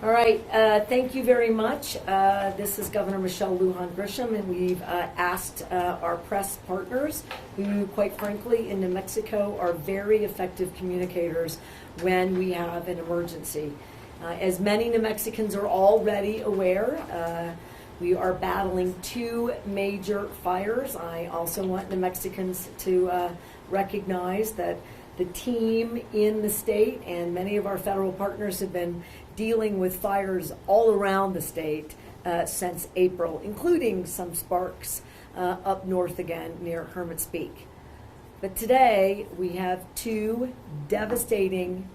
All right, thank you very much. This is Governor Michelle Lujan Grisham, and we've asked our press partners, who quite frankly in New Mexico are very effective communicators when we have an emergency. As many New Mexicans are already aware, we are battling two major fires. I also want New Mexicans to recognize that the team in the state and many of our federal partners have been dealing with fires all around the state since April, including some sparks up north again near Hermit's Peak. But today we have two devastating,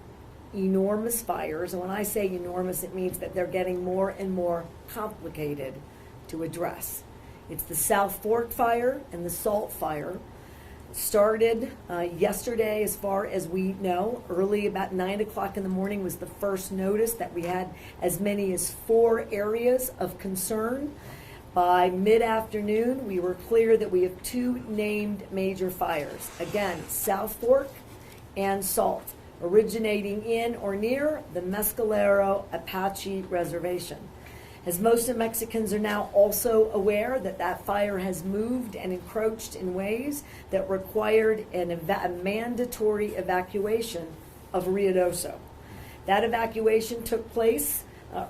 enormous fires. And when I say enormous, it means that they're getting more and more complicated to address. It's the South Fork fire and the Salt fire. Started yesterday, as far as we know. Early, about 9 o'clock in the morning, was the first notice that we had as many as 4 areas of concern. By mid-afternoon, we were clear that we have 2 named major fires. Again, South Fork and Salt, originating in or near the Mescalero Apache Reservation. As most New Mexicans are now also aware that that fire has moved and encroached in ways that required a mandatory evacuation of Ruidoso. That evacuation took place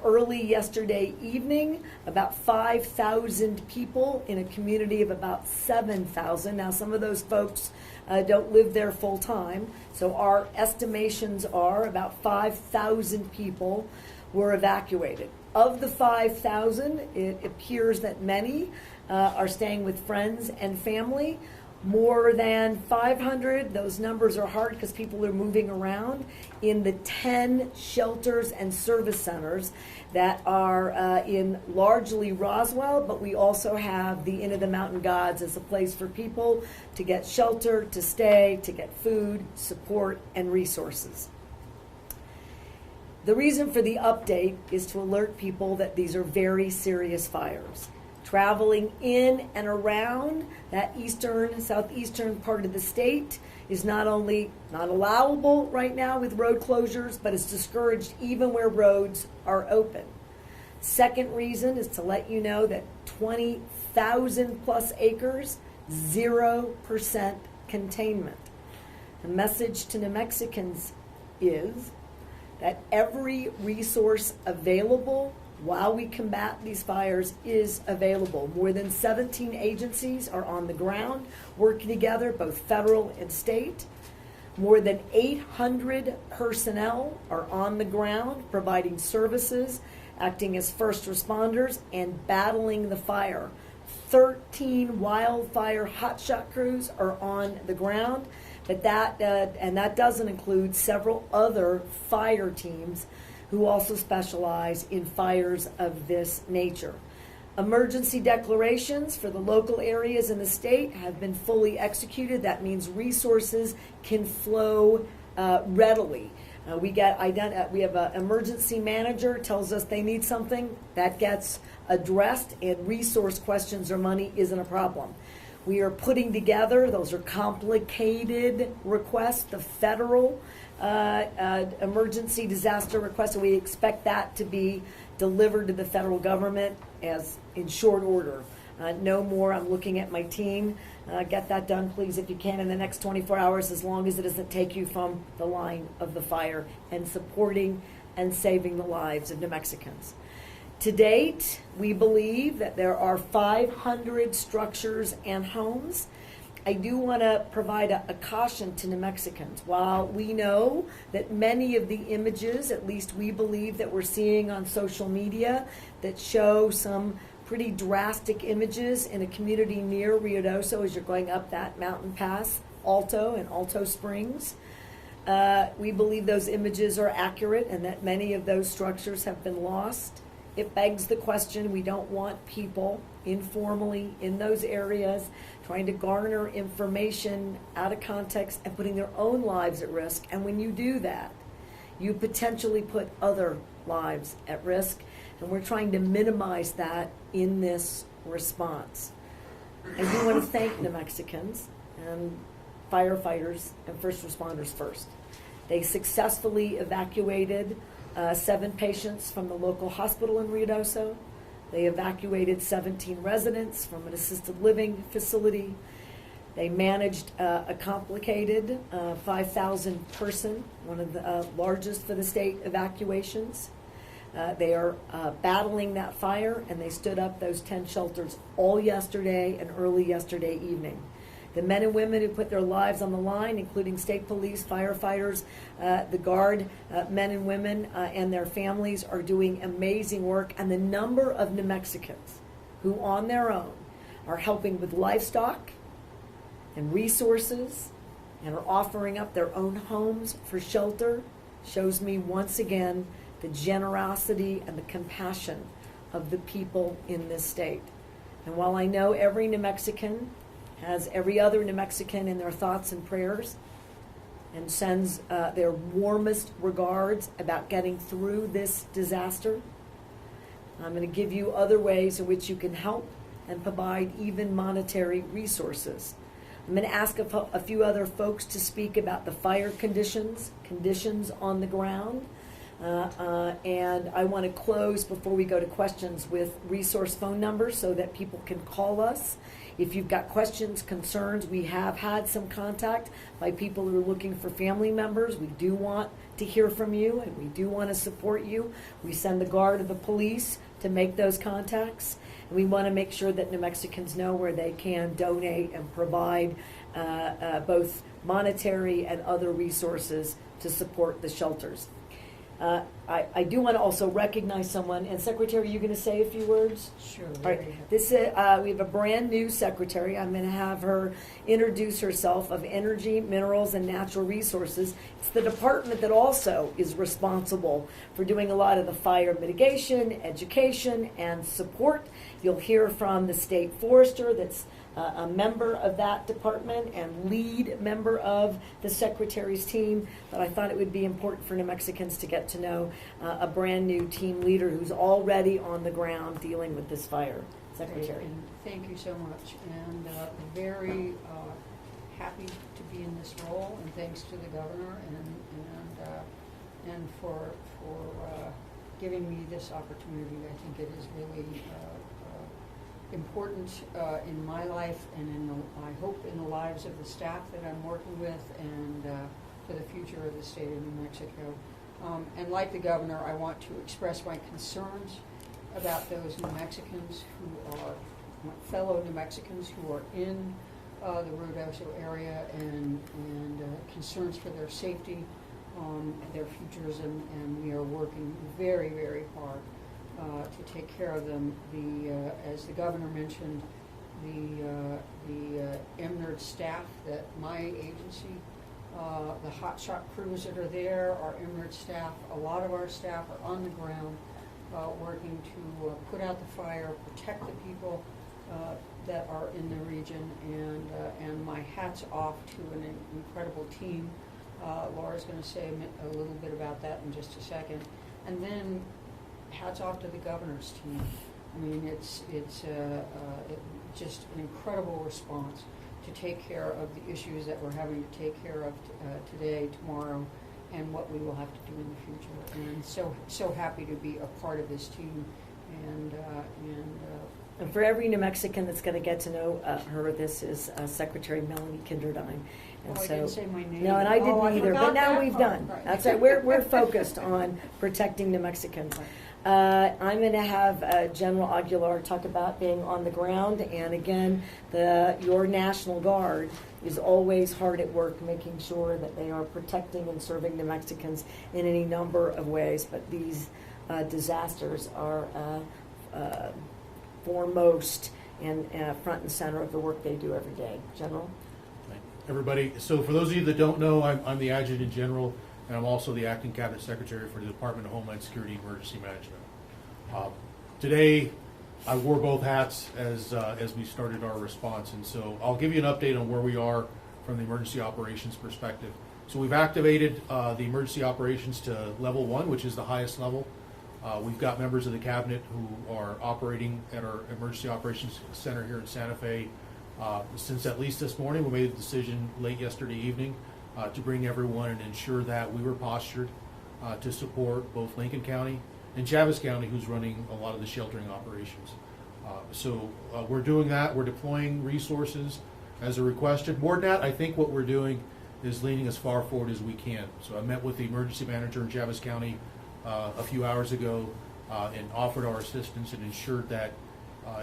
early yesterday evening, about 5,000 people in a community of about 7,000. Now, some of those folks don't live there full time, so our estimations are about 5,000 people were evacuated. Of the 5,000, it appears that many are staying with friends and family. More than 500, those numbers are hard because people are moving around, in the 10 shelters and service centers that are in largely Roswell, but we also have the Inn of the Mountain Gods as a place for people to get shelter, to stay, to get food, support, and resources. The reason for the update is to alert people that these are very serious fires. Traveling in and around that southeastern part of the state is not only not allowable right now with road closures, but it's discouraged even where roads are open. Second reason is to let you know that 20,000 plus acres, 0% containment. The message to New Mexicans is that every resource available while we combat these fires is available. More than 17 agencies are on the ground working together, both federal and state. More than 800 personnel are on the ground providing services, acting as first responders, and battling the fire. 13 wildfire hotshot crews are on the ground. But that doesn't include several other fire teams who also specialize in fires of this nature. Emergency declarations for the local areas in the state have been fully executed. That means resources can flow readily. We have an emergency manager tells us they need something, that gets addressed, and resource questions or money isn't a problem. We are putting together, those are complicated requests, the federal emergency disaster request, and we expect that to be delivered to the federal government as in short order. No more, I'm looking at my team, get that done please if you can in the next 24 hours, as long as it doesn't take you from the line of the fire, and supporting and saving the lives of New Mexicans. To date, we believe that there are 500 structures and homes. I do want to provide a caution to New Mexicans. While we know that many of the images, at least we believe that we're seeing on social media, that show some pretty drastic images in a community near Ruidoso as you're going up that mountain pass, Alto and Alto Springs, we believe those images are accurate and that many of those structures have been lost. It begs the question, we don't want people informally in those areas trying to garner information out of context and putting their own lives at risk. And when you do that, you potentially put other lives at risk. And we're trying to minimize that in this response. I do want to thank New Mexicans and firefighters and first responders first. They successfully evacuated 7 patients from the local hospital in Ruidoso. They evacuated 17 residents from an assisted living facility. They managed a complicated 5,000 person, one of the largest for the state evacuations. They are battling that fire, and they stood up those 10 shelters all yesterday and early yesterday evening. The men and women who put their lives on the line, including state police, firefighters, the Guard men and women and their families, are doing amazing work. And the number of New Mexicans who on their own are helping with livestock and resources and are offering up their own homes for shelter shows me once again the generosity and the compassion of the people in this state. And while I know every New Mexican has every other New Mexican in their thoughts and prayers and sends their warmest regards about getting through this disaster, I'm going to give you other ways in which you can help and provide even monetary resources. I'm going to ask a few other folks to speak about the fire conditions on the ground. And I want to close before we go to questions with resource phone numbers so that people can call us. If you've got questions, concerns, we have had some contact by people who are looking for family members. We do want to hear from you, and we do want to support you. We send the Guard or the police to make those contacts. And we want to make sure that New Mexicans know where they can donate and provide both monetary and other resources to support the shelters. I do want to also recognize someone. And Secretary, are you going to say a few words? Sure. All right. This is, we have a brand new secretary. I'm going to have her introduce herself, of Energy, Minerals, and Natural Resources. It's the department that also is responsible for doing a lot of the fire mitigation, education, and support. You'll hear from the state forester that's a member of that department and lead member of the secretary's team. But I thought it would be important for New Mexicans to get to know a brand new team leader who's already on the ground dealing with this fire. Secretary. And thank you so much. And very happy to be in this role, and thanks to the governor and for giving me this opportunity. I think it is really important in my life and I hope in the lives of the staff that I'm working with, and for the future of the state of New Mexico. And like the governor, I want to express my concerns about those New Mexicans who are fellow New Mexicans who are in the Ruidoso area, and concerns for their safety, their futures, and we are working very, very hard to take care of them. As the governor mentioned, the MNERD staff that my agency, the hotshot crews that are there, our MNERD staff, a lot of our staff are on the ground working to put out the fire, protect the people that are in the region, and my hat's off to an incredible team. Laura's going to say a little bit about that in just a second. And then hats off to the governor's team. I mean, it's just an incredible response to take care of the issues that we're having to take care of today, tomorrow, and what we will have to do in the future. And so happy to be a part of this team. And for every New Mexican that's going to get to know her, this is Secretary Melanie Kinderdine. And I didn't say my name. No, and I didn't either, but now we've done. Right. That's right. We're focused on protecting New Mexicans. I'm going to have General Aguilar talk about being on the ground, and again, your National Guard is always hard at work making sure that they are protecting and serving New Mexicans in any number of ways, but these disasters are foremost and front and center of the work they do every day. General? Everybody, so for those of you that don't know, I'm the Adjutant General, and I'm also the Acting Cabinet Secretary for the Department of Homeland Security and Emergency Management. Today, I wore both hats as we started our response, and so I'll give you an update on where we are from the emergency operations perspective. So we've activated the emergency operations to level 1, which is the highest level. We've got members of the cabinet who are operating at our emergency operations center here in Santa Fe. Since at least this morning, we made a decision late yesterday evening to bring everyone and ensure that we were postured, to support both Lincoln County and Chaves County, who's running a lot of the sheltering operations. So we're doing that. We're deploying resources as a requested. More than that, I think what we're doing is leaning as far forward as we can. So I met with the emergency manager in Chaves County a few hours ago and offered our assistance and ensured that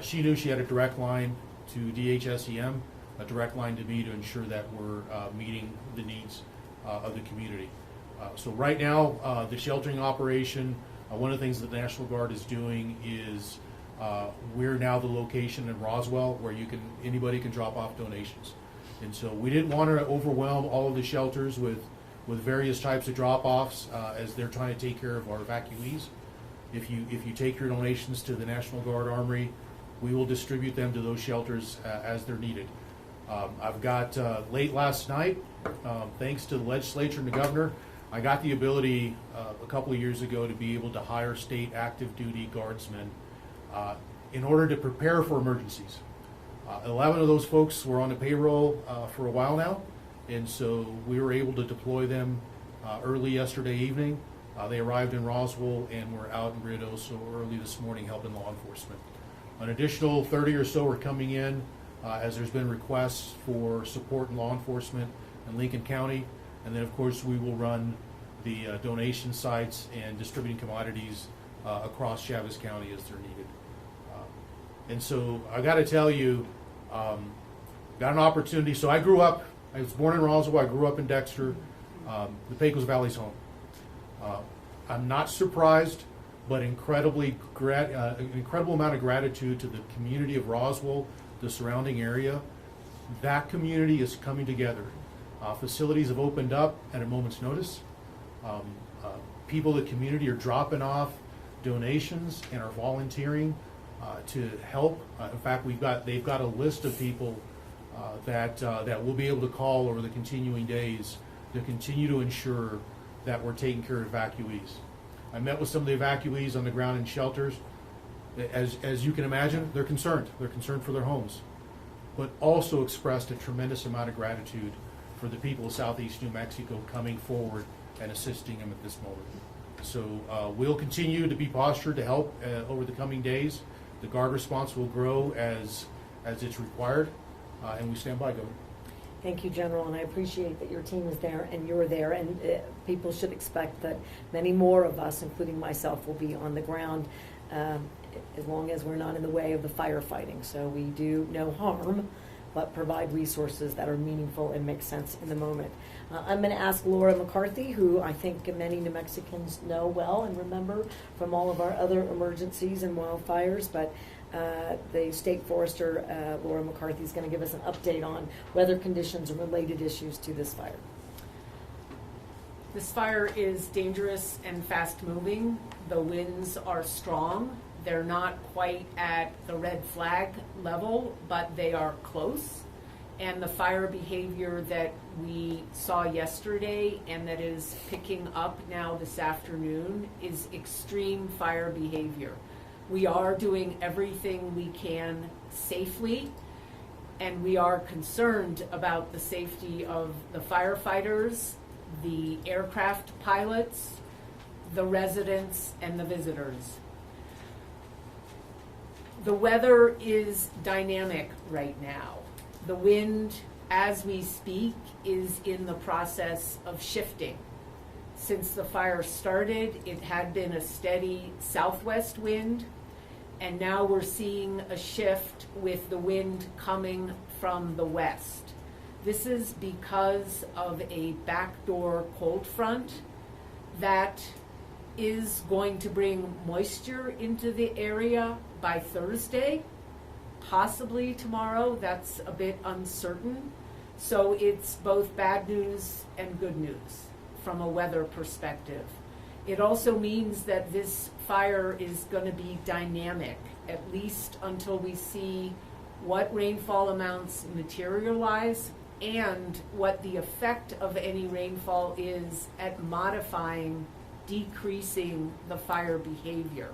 she knew she had a direct line to DHSEM, a direct line to me to ensure that we're meeting the needs of the community. So right now, the sheltering operation, one of the things that the National Guard is doing is we're now the location in Roswell where anybody can drop off donations. And so we didn't want to overwhelm all of the shelters with various types of drop-offs as they're trying to take care of our evacuees. If you take your donations to the National Guard Armory, we will distribute them to those shelters as they're needed. I've got late last night, thanks to the legislature and the governor, I got the ability a couple of years ago to be able to hire state active duty guardsmen in order to prepare for emergencies. 11 of those folks were on the payroll for a while now, and so we were able to deploy them early yesterday evening. They arrived in Roswell and were out in Ruidoso early this morning helping law enforcement. An additional 30 or so are coming in as there's been requests for support in law enforcement in Lincoln County. And then, of course, we will run the donation sites and distributing commodities across Chaves County as they're needed. And so I got to tell you, got an opportunity. So I was born in Roswell. I grew up in Dexter. The Pecos Valley's home. I'm not surprised, but an incredible amount of gratitude to the community of Roswell, the surrounding area. That community is coming together. Facilities have opened up at a moment's notice. People in the community are dropping off donations and are volunteering to help. In fact, they've got a list of people that we'll be able to call over the continuing days to continue to ensure that we're taking care of evacuees. I met with some of the evacuees on the ground in shelters. As you can imagine, they're concerned. They're concerned for their homes, but also expressed a tremendous amount of gratitude for the people of Southeast New Mexico coming forward and assisting them at this moment. So we'll continue to be postured to help over the coming days. The Guard response will grow as it's required, and we stand by, Governor. Thank you, General, and I appreciate that your team is there and you're there, and people should expect that many more of us, including myself, will be on the ground as long as we're not in the way of the firefighting. So we do no harm, but provide resources that are meaningful and make sense in the moment. I'm going to ask Laura McCarthy, who I think many New Mexicans know well and remember from all of our other emergencies and wildfires, but the State Forester, Laura McCarthy, is going to give us an update on weather conditions and related issues to this fire. This fire is dangerous and fast moving. The winds are strong. They're not quite at the red flag level, but they are close. And the fire behavior that we saw yesterday and that is picking up now this afternoon is extreme fire behavior. We are doing everything we can safely, and we are concerned about the safety of the firefighters, the aircraft pilots, the residents, and the visitors. The weather is dynamic right now. The wind, as we speak, is in the process of shifting. Since the fire started, it had been a steady southwest wind, and now we're seeing a shift with the wind coming from the west. This is because of a backdoor cold front that is going to bring moisture into the area by Thursday, possibly tomorrow. That's a bit uncertain. So it's both bad news and good news from a weather perspective. It also means that this fire is going to be dynamic, at least until we see what rainfall amounts materialize and what the effect of any rainfall is at modifying, decreasing the fire behavior.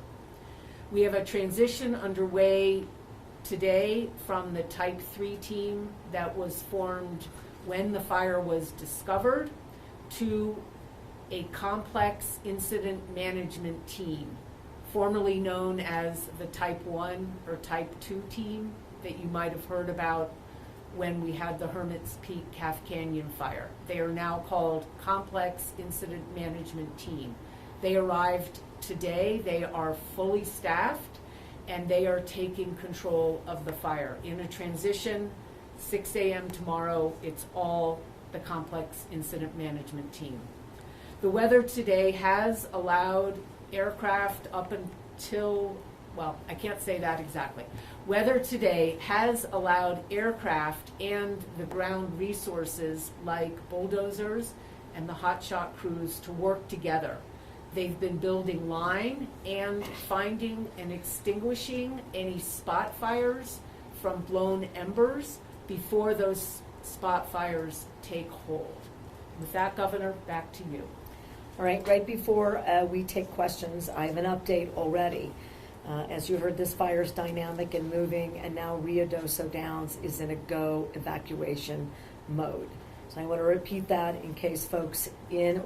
We have a transition underway today from the Type 3 team that was formed when the fire was discovered to a complex incident management team, formerly known as the Type 1 or Type 2 team that you might have heard about when we had the Hermit's Peak Calf Canyon fire. They are now called Complex Incident Management Team. They arrived today. They are fully staffed, and they are taking control of the fire. In a transition, 6 a.m. tomorrow, it's all the Complex Incident Management Team. The weather today has allowed aircraft up until, well, I can't say that exactly. Weather today has allowed aircraft and the ground resources like bulldozers and the hotshot crews to work together. They've been building line and finding and extinguishing any spot fires from blown embers before those spot fires take hold. With that, Governor, back to you. All right before we take questions, I have an update already. As you heard, this fire is dynamic and moving, and now Ruidoso Downs is in a go evacuation mode. So I want to repeat that in case folks in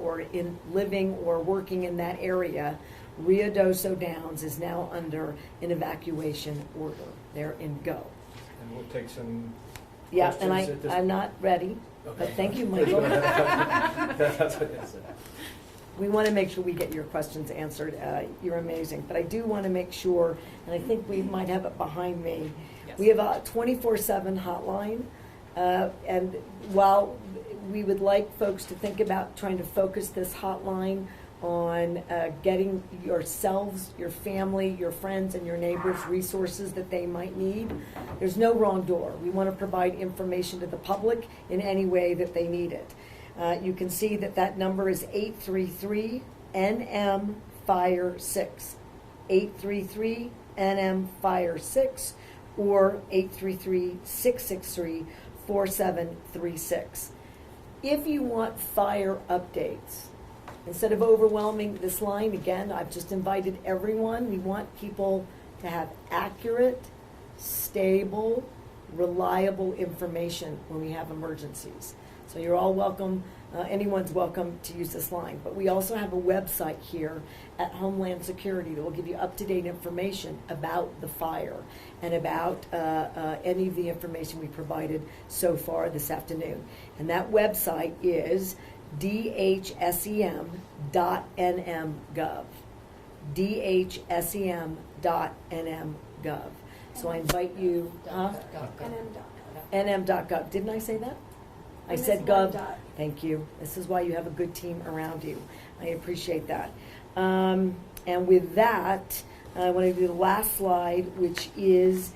living or working in that area. Ruidoso Downs is now under an evacuation order. They're in go. And we'll take some Yeah, questions and at this I'm not ready, Okay. but thank you, Michael. That's what it said. We want to make sure we get your questions answered. You're amazing. But I do want to make sure, and I think we might have it behind me. Yes. We have a 24/7 hotline. And while we would like folks to think about trying to focus this hotline on getting yourselves, your family, your friends, and your neighbors resources that they might need, there's no wrong door. We want to provide information to the public in any way that they need it. You can see that number is 833-NM-FIRE-6. 833-NM-FIRE-6 or 833-663-4736. If you want fire updates, instead of overwhelming this line, again, I've just invited everyone. We want people to have accurate, stable, reliable information when we have emergencies. So you're all welcome, anyone's welcome to use this line. But we also have a website here at Homeland Security that will give you up-to-date information about the fire and about any of the information we provided so far this afternoon. And that website is dhsem.nm.gov. dhsem.nm.gov. So I invite you, nm.gov. Didn't I say that? I said gov. Thank you. This is why you have a good team around you. I appreciate that. And with that, I want to do the last slide, which is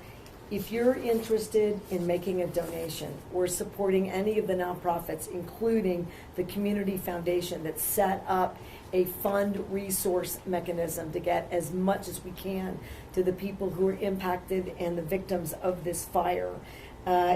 if you're interested in making a donation or supporting any of the nonprofits, including the Community Foundation that set up a fund resource mechanism to get as much as we can to the people who are impacted and the victims of this fire,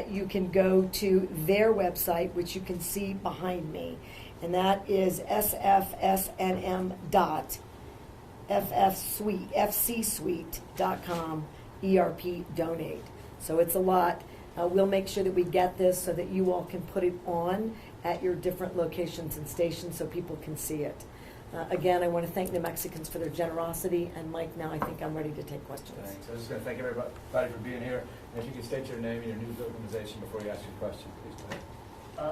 you can go to their website, which you can see behind me, and that is sfsnm.fcsuite.com ERP donate. So it's a lot. We'll make sure that we get this so that you all can put it on at your different locations and stations so people can see it. Again, I want to thank New Mexicans for their generosity, and Mike, now I think I'm ready to take questions. Thanks. I was just going to thank everybody for being here. And if you could state your name and your news organization before you ask your question, please go ahead.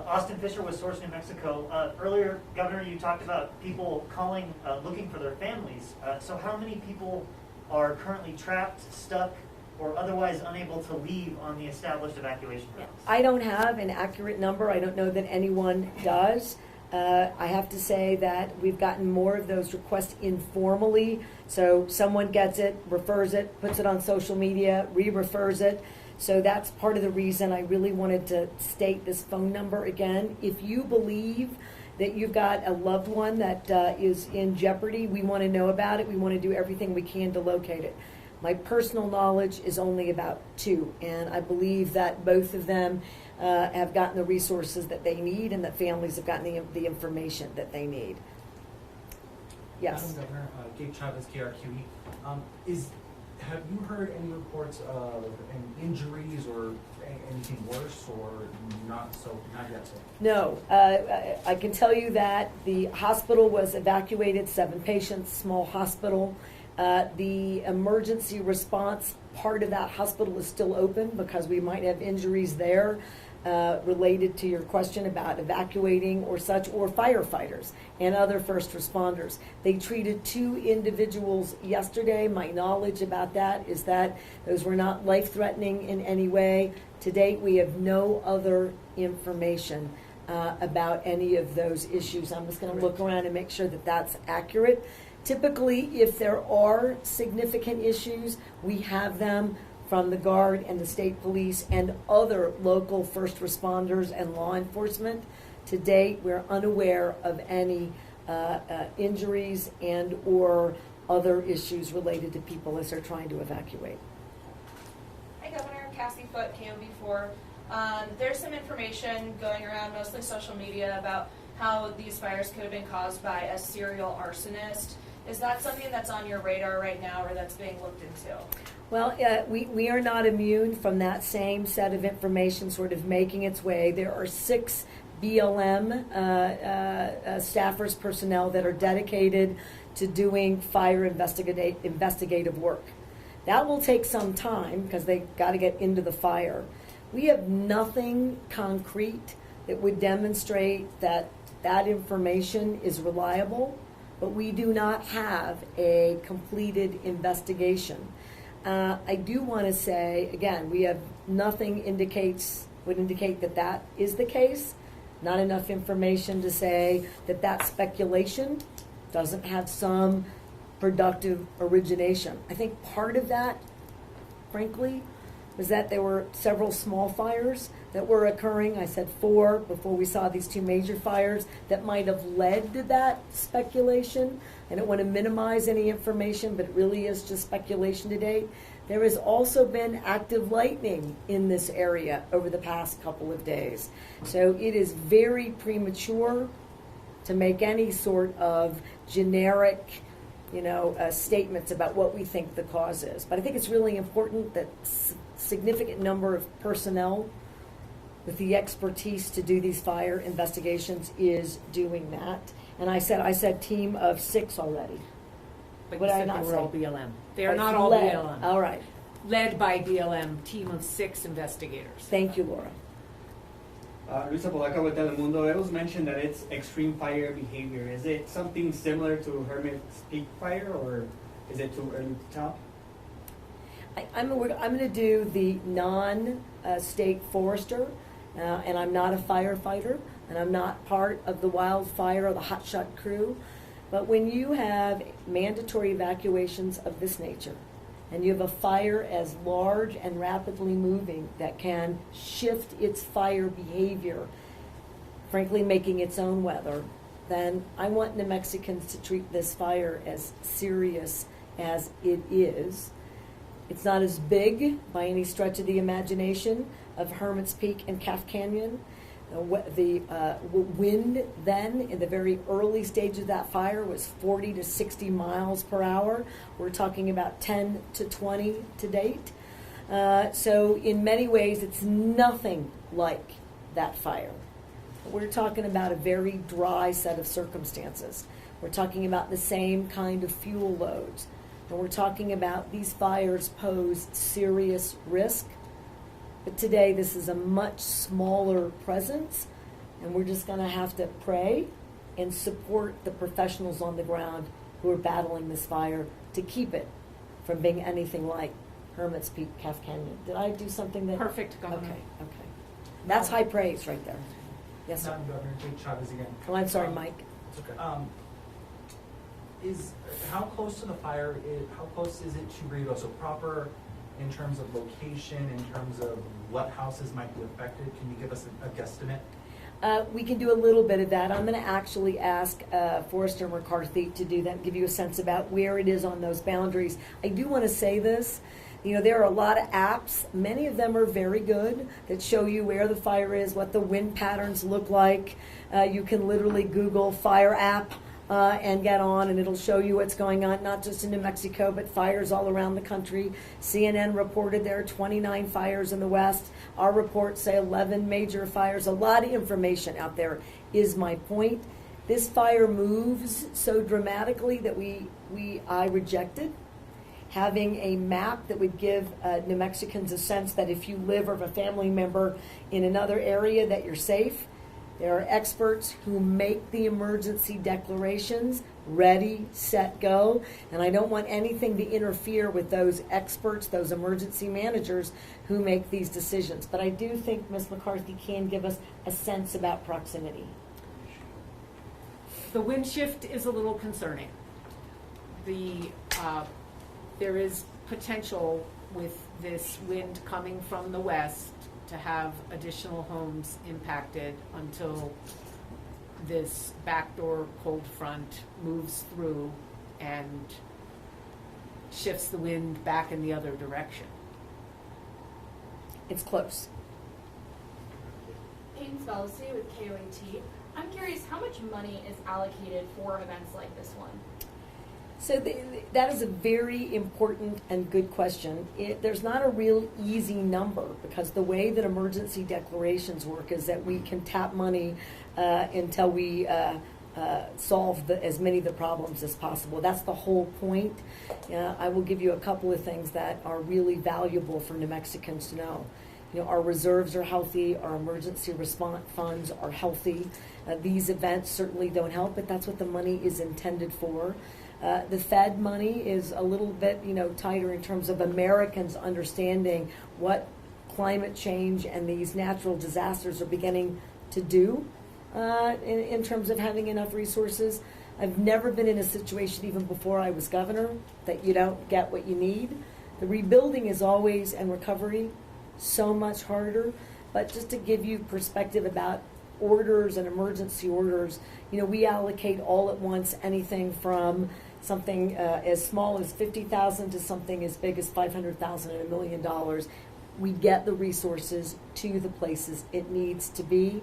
Austin Fisher with Source New Mexico. Earlier, Governor, you talked about people calling, looking for their families. So how many people are currently trapped, stuck, or otherwise unable to leave on the established evacuation routes? I don't have an accurate number. I don't know that anyone does. I have to say that we've gotten more of those requests informally. So someone gets it, refers it, puts it on social media, re-refers it. So that's part of the reason I really wanted to state this phone number again. If you believe that you've got a loved one that is in jeopardy, we want to know about it. We want to do everything we can to locate it. My personal knowledge is only about 2, and I believe that both of them have gotten the resources that they need, and that families have gotten the information that they need. Yes. Madam Governor, Gabe Chavez, KRQE. Is have you heard any reports of any injuries or anything worse, or not yet? No, I can tell you that the hospital was evacuated, 7 patients, small hospital. The emergency response part of that hospital is still open because we might have injuries there related to your question about evacuating or such, or firefighters and other first responders. They treated 2 individuals yesterday. My knowledge about that is that those were not life-threatening in any way. To date, we have no other information about any of those issues. I'm just going to look around and make sure that that's accurate. Typically, if there are significant issues, we have them from the Guard and the state police and other local first responders and law enforcement. To date, we're unaware of any injuries and or other issues related to people as they're trying to evacuate. Hi, Governor. Cassie Foote, KMB4. There's some information going around, mostly social media, about how these fires could have been caused by a serial arsonist. Is that something that's on your radar right now, or that's being looked into? Well, we are not immune from that same set of information sort of making its way. There are 6 BLM staffers, personnel that are dedicated to doing fire investigative work. That will take some time because they got to get into the fire. We have nothing concrete that would demonstrate that that information is reliable, but we do not have a completed investigation. I do want to say, again, we have nothing would indicate that that is the case. Not enough information to say that that speculation doesn't have some productive origination. I think part of that, frankly, was that there were several small fires that were occurring. I said 4 before we saw these 2 major fires that might have led to that speculation. I don't want to minimize any information, but it really is just speculation to date. There has also been active lightning in this area over the past couple of days. So it is very premature to make any sort of generic statements about what we think the cause is. But I think it's really important that significant number of personnel with the expertise to do these fire investigations is doing that. And I said team of 6 already. But What you did I said not they were say? all BLM. They are I not all led. BLM. All right. Led by BLM, team of 6 investigators. Thank you, Laura. Luisa Polaca with Telemundo. It was mentioned that it's extreme fire behavior. Is it something similar to Hermit's Peak fire, or is it too early to tell? I'm going to do the non-state forester, and I'm not a firefighter, and I'm not part of the wildfire or the hotshot crew. But when you have mandatory evacuations of this nature, and you have a fire as large and rapidly moving that can shift its fire behavior, frankly making its own weather, then I want New Mexicans to treat this fire as serious as it is. It's not as big by any stretch of the imagination of Hermit's Peak and Calf Canyon. The wind then in the very early stage of that fire was 40 to 60 miles per hour. We're talking about 10 to 20 to date. So in many ways, it's nothing like that fire. We're talking about a very dry set of circumstances. We're talking about the same kind of fuel loads. And we're talking about these fires pose serious risk. But today, this is a much smaller presence, and we're just going to have to pray and support the professionals on the ground who are battling this fire to keep it from being anything like Hermit's Peak, Calf Canyon. Did I do something that... Perfect, Governor. Okay. That's high praise right there. Yes, sir. Madam Governor, Jake Chavez again. Oh, I'm sorry, Mike. It's okay. How close to the fire how close is it to Ruidoso proper in terms of location, in terms of what houses might be affected? Can you give us a guesstimate? We can do a little bit of that. I'm going to actually ask Forrester McCarthy to do that, give you a sense about where it is on those boundaries. I do want to say this. There are a lot of apps. Many of them are very good that show you where the fire is, what the wind patterns look like. You can literally Google fire app and get on, and it'll show you what's going on, not just in New Mexico, but fires all around the country. CNN reported there are 29 fires in the West. Our reports say 11 major fires. A lot of information out there is my point. This fire moves so dramatically that I rejected having a map that would give New Mexicans a sense that if you live or have a family member in another area that you're safe. There are experts who make the emergency declarations, ready, set, go, and I don't want anything to interfere with those experts, those emergency managers who make these decisions. But I do think Ms. McCarthy can give us a sense about proximity. The wind shift is a little concerning. There is potential with this wind coming from the west to have additional homes impacted until this backdoor cold front moves through and shifts the wind back in the other direction. It's close. Peyton Spelcy with KRQE. I'm curious, how much money is allocated for events like this one? So that is a very important and good question. There's not a real easy number because the way that emergency declarations work is that we can tap money until we solve as many of the problems as possible. That's the whole point. I will give you a couple of things that are really valuable for New Mexicans to know. Our reserves are healthy, our emergency response funds are healthy. These events certainly don't help, but that's what the money is intended for. The Fed money is a little bit, tighter in terms of Americans understanding what climate change and these natural disasters are beginning to do in terms of having enough resources. I've never been in a situation, even before I was governor, that you don't get what you need. The rebuilding is always, and recovery, so much harder. But just to give you perspective about orders and emergency orders, we allocate all at once anything from something as small as $50,000 to something as big as $500,000 and $1 million. We get the resources to the places it needs to be,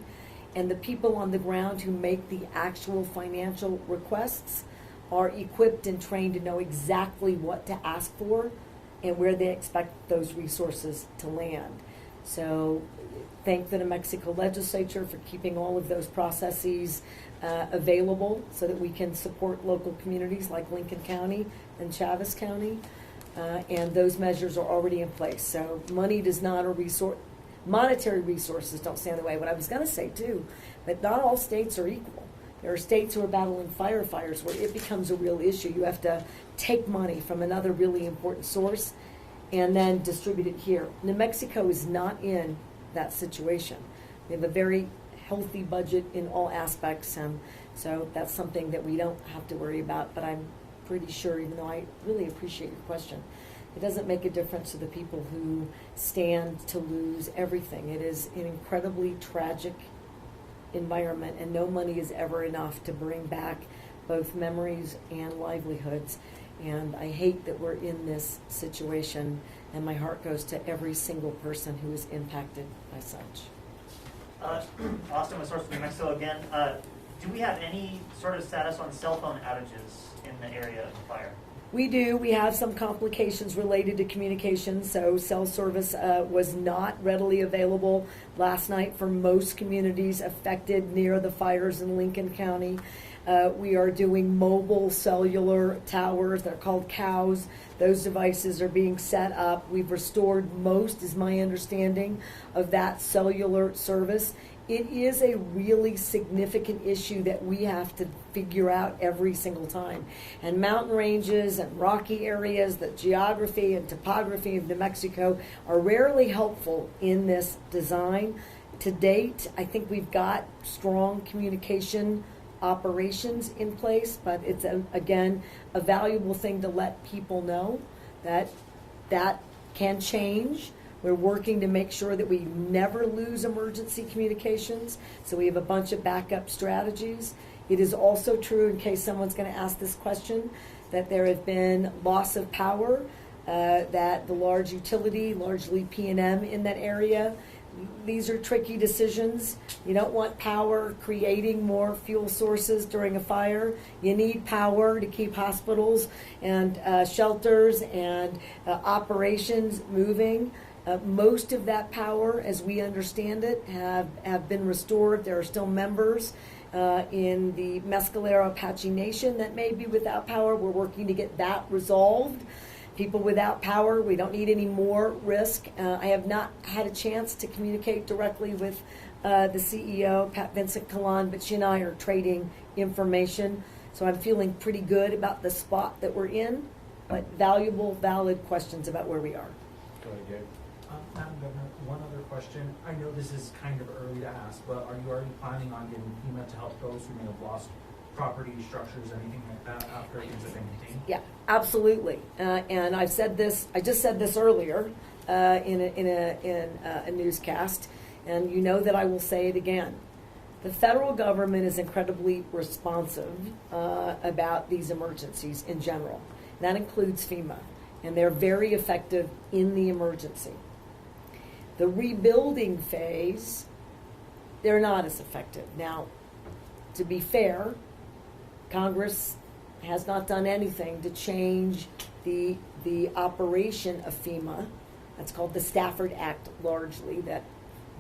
and the people on the ground who make the actual financial requests are equipped and trained to know exactly what to ask for and where they expect those resources to land. So thank the New Mexico legislature for keeping all of those processes available so that we can support local communities like Lincoln County and Chaves County. And those measures are already in place. So money does not, or monetary resources don't stand in the way. What I was going to say too, but not all states are equal. There are states who are battling firefighters where it becomes a real issue. You have to take money from another really important source and then distribute it here. New Mexico is not in that situation. We have a very healthy budget in all aspects, and so that's something that we don't have to worry about. But I'm pretty sure, even though I really appreciate your question, it doesn't make a difference to the people who stand to lose everything. It is an incredibly tragic environment, and no money is ever enough to bring back both memories and livelihoods. And I hate that we're in this situation, and my heart goes to every single person who is impacted by such. Austin with Source from New Mexico again. Do we have any sort of status on cell phone outages in the area of the fire? We do. We have some complications related to communication, so cell service was not readily available last night for most communities affected near the fires in Lincoln County. We are doing mobile cellular towers. They're called COWs. Those devices are being set up. We've restored most, is my understanding, of that cellular service. It is a really significant issue that we have to figure out every single time. And mountain ranges and rocky areas, the geography and topography of New Mexico are rarely helpful in this design. To date, I think we've got strong communication operations in place, but it's, again, a valuable thing to let people know that that can change. We're working to make sure that we never lose emergency communications, so we have a bunch of backup strategies. It is also true, in case someone's going to ask this question, that there have been loss of power, that the large utility, largely P&M in that area, these are tricky decisions. You don't want power creating more fuel sources during a fire. You need power to keep hospitals and shelters and operations moving. Most of that power, as we understand it, have been restored. There are still members in the Mescalero Apache Nation that may be without power. We're working to get that resolved. People without power, we don't need any more risk. I have not had a chance to communicate directly with the CEO, Pat Vincent Kalan, but she and I are trading information. So I'm feeling pretty good about the spot that we're in, but valuable, valid questions about where we are. Go ahead, Gabe. Madam Governor, one other question. I know this is kind of early to ask, but are you already planning on getting FEMA to help those who may have lost property, structures, anything like that after things have been contained? Yeah, absolutely. And I've said this. I just said this earlier in a newscast, and you know that I will say it again. The federal government is incredibly responsive about these emergencies in general. That includes FEMA, and they're very effective in the emergency. The rebuilding phase, they're not as effective. Now, to be fair, Congress has not done anything to change the operation of FEMA. That's called the Stafford Act, largely, that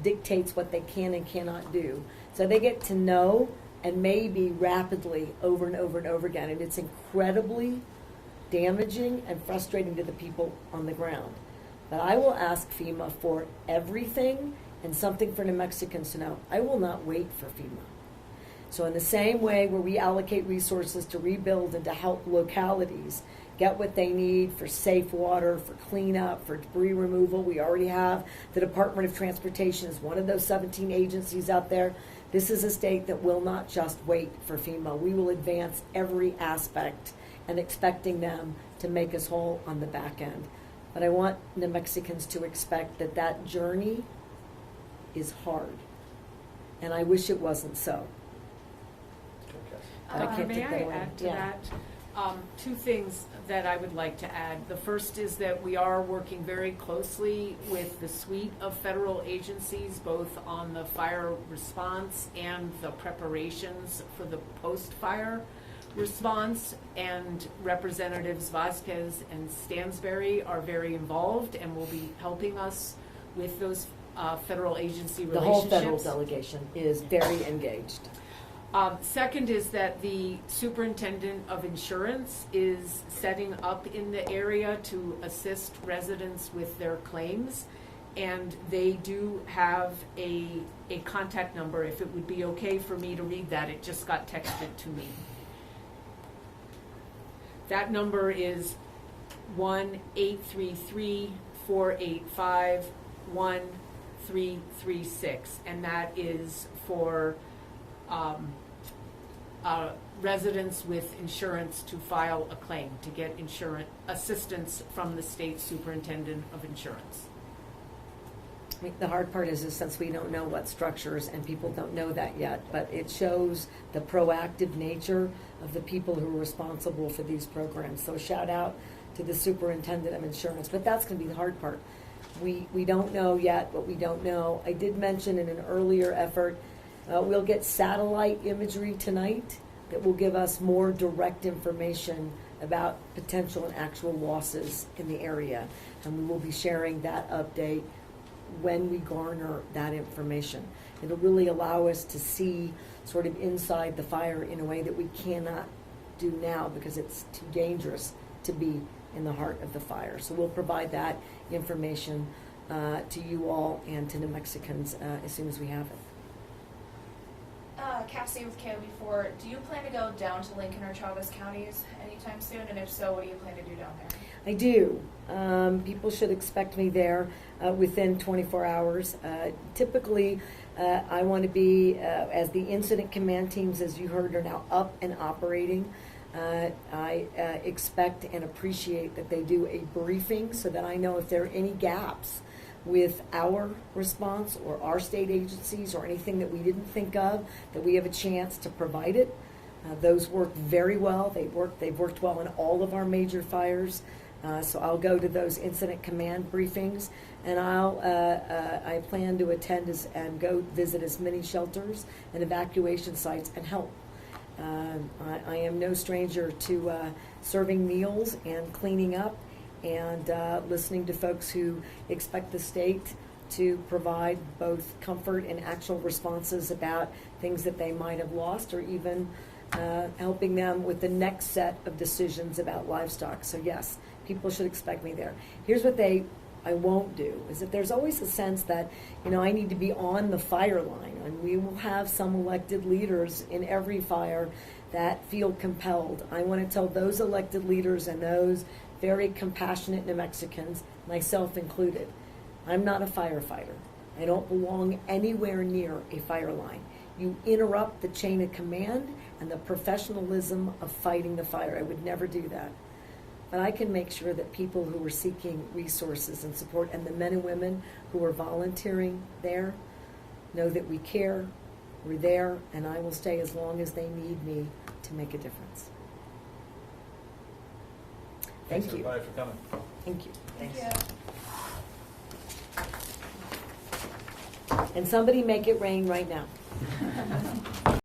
dictates what they can and cannot do. So they get to know and maybe rapidly over and over and over again. And it's incredibly damaging and frustrating to the people on the ground. But I will ask FEMA for everything and something for New Mexicans to know. I will not wait for FEMA. So in the same way where we allocate resources to rebuild and to help localities get what they need for safe water, for cleanup, for debris removal, we already have the Department of Transportation is one of those 17 agencies out there. This is a state that will not just wait for FEMA. We will advance every aspect and expecting them to make us whole on the back end. But I want New Mexicans to expect that that journey is hard. And I wish it wasn't so. Okay. I can't May take that I away. add to Yeah. that? Two things that I would like to add. The first is that we are working very closely with the suite of federal agencies, both on the fire response and the preparations for the post-fire response, and Representatives Vasquez and Stansberry are very involved and will be helping us with those federal agency The relationships. whole federal delegation is very engaged. Second is that the superintendent of insurance is setting up in the area to assist residents with their claims. And they do have a contact number. If it would be okay for me to read that, it just got texted to me. That number is 1-833-485-1336, and that is for residents with insurance to file a claim, to get insurance assistance from the state superintendent of insurance. I mean, the hard part is since we don't know what structures, and people don't know that yet, but it shows the proactive nature of the people who are responsible for these programs. So shout out to the superintendent of insurance, but that's going to be the hard part. We don't know yet what we don't know. I did mention in an earlier effort, we'll get satellite imagery tonight that will give us more direct information about potential and actual losses in the area. And we will be sharing that update when we garner that information. It'll really allow us to see sort of inside the fire in a way that we cannot do now because it's too dangerous to be in the heart of the fire. So we'll provide that information to you all and to New Mexicans as soon as we have it. Cassie with KOB4, do you plan to go down to Lincoln or Chavez counties anytime soon? And if so, what do you plan to do down there? I do. People should expect me there within 24 hours. Typically, I want to be, as the incident command teams, as you heard, are now up and operating. I expect and appreciate that they do a briefing so that I know if there are any gaps with our response or our state agencies or anything that we didn't think of, that we have a chance to provide it. Those work very well. They've worked well in all of our major fires. So I'll go to those incident command briefings, and I plan to attend and go visit as many shelters and evacuation sites and help. I am no stranger to serving meals and cleaning up and listening to folks who expect the state to provide both comfort and actual responses about things that they might have lost, or even helping them with the next set of decisions about livestock. So yes, people should expect me there. Here's what I won't do, is that there's always a sense that, I need to be on the fire line, and we will have some elected leaders in every fire that feel compelled. I want to tell those elected leaders and those very compassionate New Mexicans, myself included, I'm not a firefighter. I don't belong anywhere near a fire line. You interrupt the chain of command and the professionalism of fighting the fire. I would never do that. But I can make sure that people who are seeking resources and support, and the men and women who are volunteering there, know that we care, we're there, and I will stay as long as they need me to make a difference. Thanks Thank you. everybody for coming. Thank you. Thank Thanks. you. And somebody make it rain right now.